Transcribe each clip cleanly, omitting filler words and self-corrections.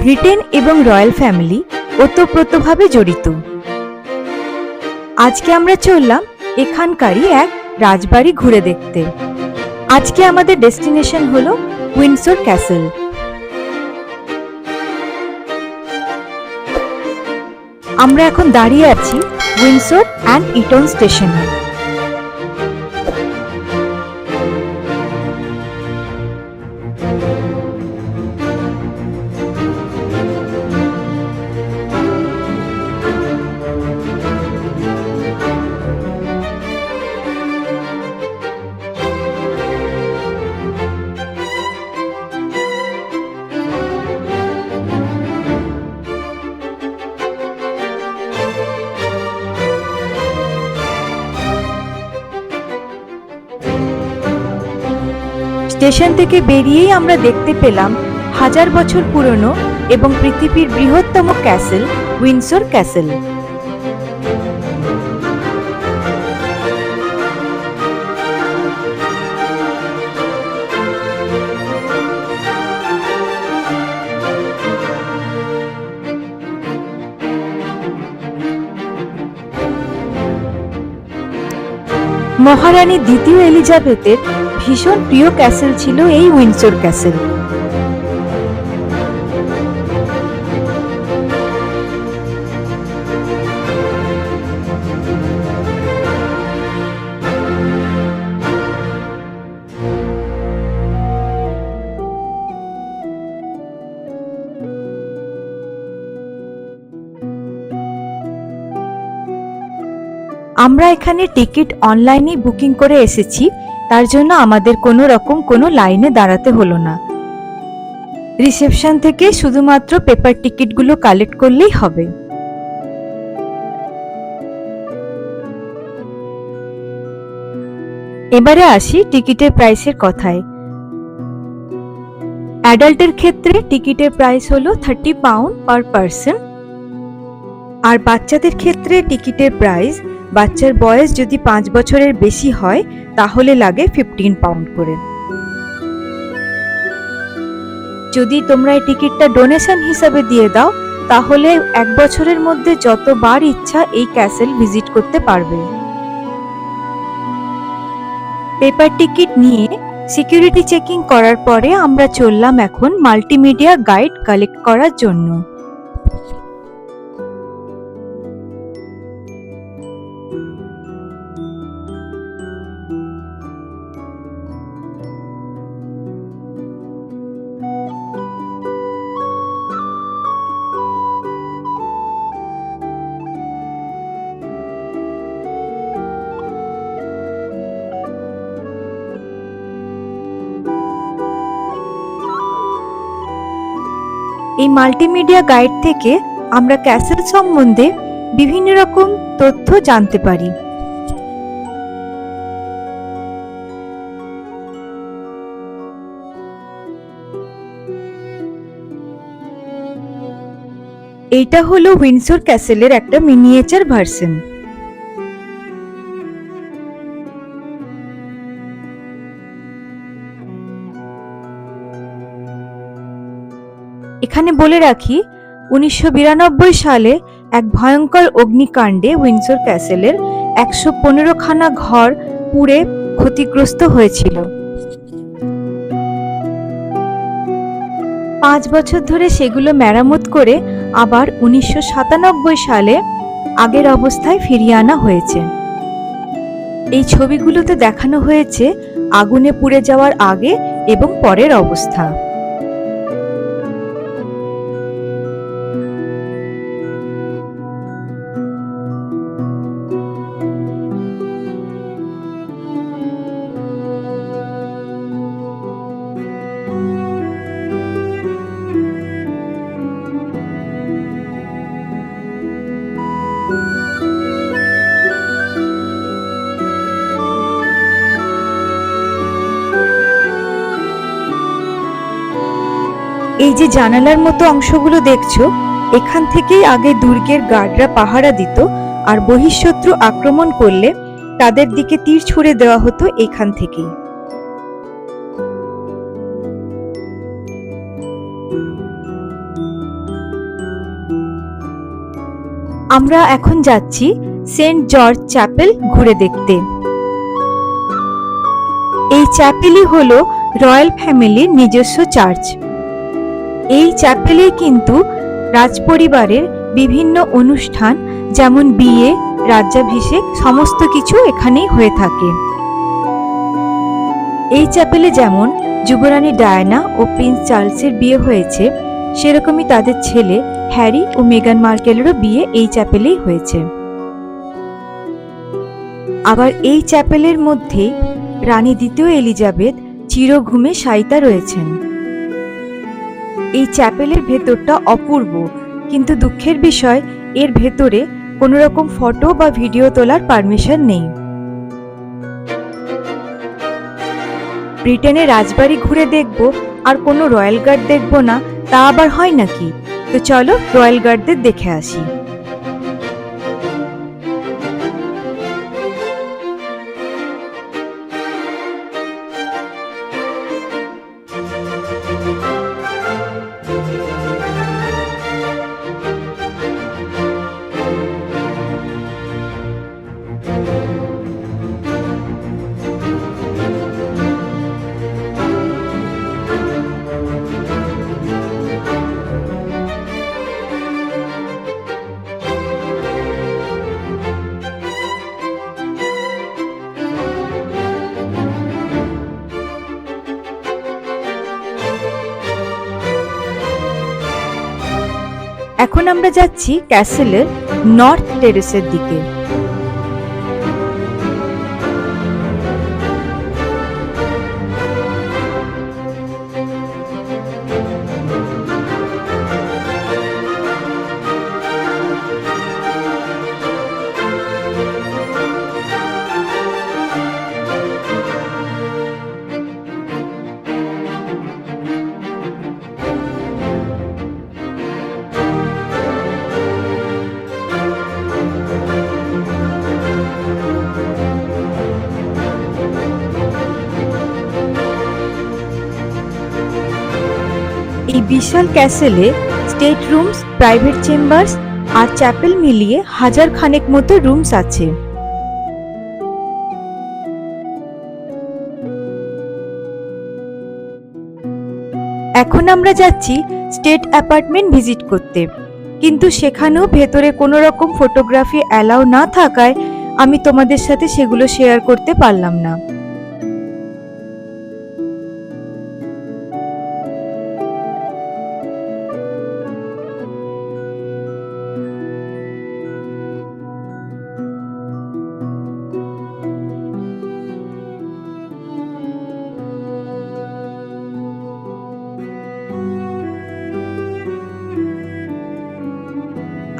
Britain এবং royal family ওতপ্রোতভাবে জড়িত। আজকে আমরা চললাম এখানকারই এক রাজবাড়ি ঘুরে দেখতে। আজকে আমাদের ডেস্টিনেশন হলো উইন্ডসর ক্যাসেল। আমরা এখন দাঁড়িয়ে আছি উইন্ডসর অ্যান্ড ইটন স্টেশনে। স্টেশন থেকে বেরিয়েই আমরা দেখতে পেলাম হাজার বছর পুরনো এবং পৃথিবীর বৃহত্তম ক্যাসেল উইন্ডসর ক্যাসেল। মহারানী দ্বিতীয় এলিজাবেথের ভীষণ প্রিয় ক্যাসেল ছিল এই উইন্ডসর ক্যাসেল। আমরা এখানে টিকিট অনলাইনে বুকিং করে এসেছি, তার জন্য আমাদের কোনো লাইনে দাঁড়াতে হলো না। রিসেপশন থেকে শুধুমাত্র পেপার টিকিটগুলো কালেক্ট করলেই হবে। এবারে আসি টিকিটের প্রাইসের কথায়। অ্যাডাল্টের ক্ষেত্রে টিকিটের প্রাইস হলো 30 পাউন্ড পার পারসন, আর বাচ্চাদের ক্ষেত্রে টিকিটের প্রাইস, বাচ্চার বয়স যদি 5 বছরের বেশি হয় তাহলে লাগে 15 পাউন্ড করে। যদি তোমরা এই টিকিটটা ডোনেশন হিসাবে দিয়ে দাও তাহলে 1 বছরের মধ্যে যতবার ইচ্ছা এই ক্যাসেল ভিজিট করতে পারবে। পেপার টিকিট নিয়ে সিকিউরিটি চেকিং করার পরে আমরা চললাম এখন মাল্টিমিডিয়া গাইড কালেক্ট করার জন্য। এই মাল্টিমিডিয়া গাইড থেকে আমরা ক্যাসেল সম্বন্ধে বিভিন্ন রকম তথ্য জানতে পারি। এইটা হলো উইন্ডসর ক্যাসেলের একটা মিনিয়েচার ভার্সন। এখানে বলে রাখি 1992 সালে এক ভয়ঙ্কর অগ্নিকাণ্ডে উইন্ডসর ক্যাসেলের 115 খানা ঘর পুড়ে ক্ষতিগ্রস্ত হয়েছিল। 5 বছর ধরে সেগুলো মেরামত করে আবার 1997 সালে আগের অবস্থায় ফিরিয়ে আনা হয়েছে। এই ছবিগুলোতে দেখানো হয়েছে আগুনে পুড়ে যাওয়ার আগে এবং পরের অবস্থা। এই যে জানালার মতো অংশগুলো দেখছো, এখান থেকেই আগে দুর্গের গার্ডরা পাহারা দিত, আর বহিঃশত্রু আক্রমণ করলে তাদের দিকে তীর ছুড়ে দেওয়া হতো এখান থেকেই। আমরা এখন যাচ্ছি সেন্ট জর্জ চ্যাপেল ঘুরে দেখতে। এই চ্যাপেলই হলো রয়্যাল ফ্যামিলির নিজস্ব চার্চ। এই চ্যাপেলে কিন্তু রাজপরিবারের বিভিন্ন অনুষ্ঠান যেমন বিয়ে, রাজ্যাভিষেক সমস্ত কিছু এখানেই হয়ে থাকে। এই চ্যাপেলে যেমন যুবরানী ডায়ানা ও প্রিন্স চার্লসের বিয়ে হয়েছে, সেরকমই তাদের ছেলে হ্যারি ও মেগান মার্কেলেরও বিয়ে এই চ্যাপেলেই হয়েছে। আবার এই চ্যাপেলের মধ্যেই রানী দ্বিতীয় এলিজাবেথ চিরঘুমে শায়িতা রয়েছেন। এই চ্যাপেলের ভেতরটা অপূর্ব, কিন্তু দুঃখের বিষয় এর ভেতরে কোনো রকম ফটো বা ভিডিও তোলার পারমিশন নেই। ব্রিটেনের রাজবাড়ি ঘুরে দেখব আর কোনো রয়্যাল গার্ড দেখব না, তা আবার হয় নাকি? তো চলো রয়্যাল গার্ডদের দেখে আসি। এখন আমরা যাচ্ছি ক্যাসেলের নর্থ টেরেসের দিকে। এই বিশাল ক্যাসেলে স্টেট রুমস, প্রাইভেট চেম্বার্স আর চ্যাপেল মিলিয়ে 1000 খানেক মতো রুমস আছে। এখন আমরা যাচ্ছি স্টেট অ্যাপার্টমেন্ট ভিজিট করতে, কিন্তু সেখানেও ভেতরে কোনো রকম ফটোগ্রাফি অ্যালাউ না থাকায় আমি তোমাদের সাথে সেগুলো শেয়ার করতে পারলাম না।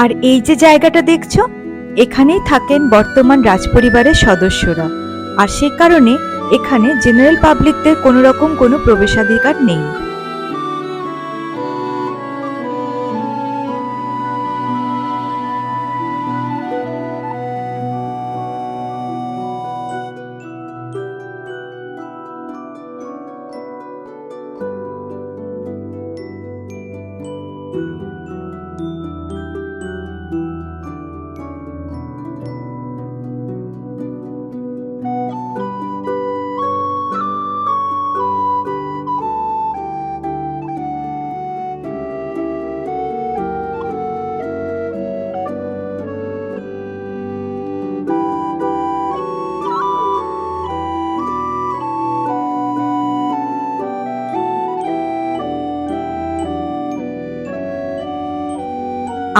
আর এই যে জায়গাটা দেখছো, এখানেই থাকেন বর্তমান রাজপরিবারের সদস্যরা, আর সে কারণে এখানে জেনারেল পাবলিকদের কোনো রকম কোনো প্রবেশাধিকার নেই।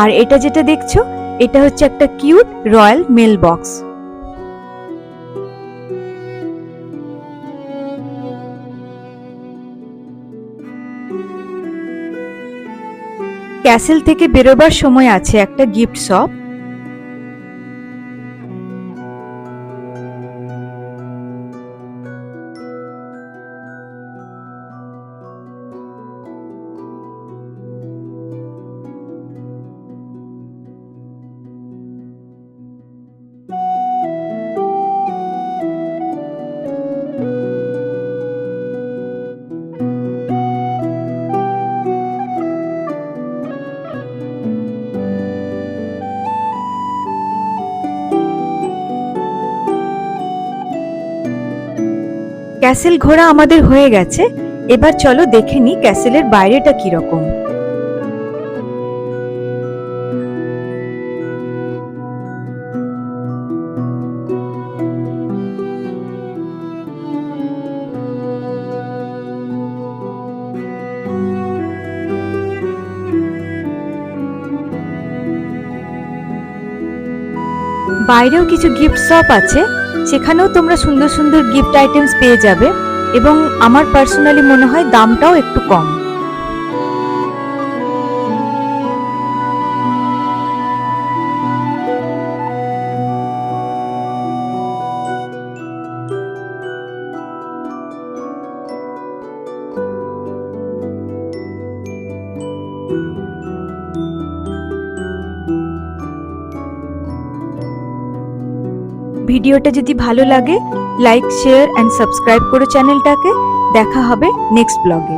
আর এটা যেটা দেখছো, এটা হচ্ছে একটা cute royal mail box. Castle থেকে বেরোবার সময় আছে একটা গিফট শপ। ক্যাসেল ঘোরা আমাদের হয়ে গেছে। এবার চলো দেখে নি ক্যাসেলের বাইরেটা কিরকম। বাইরেও কিছু গিফট শপ আছে, সেখানেও তোমরা সুন্দর সুন্দর গিফট আইটেমস পেয়ে যাবে এবং আমার পার্সোনালি মনে হয় দামটাও একটু কম। ভিডিওটা যদি ভালো লাগে লাইক, শেয়ার এন্ড সাবস্ক্রাইব করো চ্যানেলটাকে। দেখা হবে নেক্সট ব্লগে।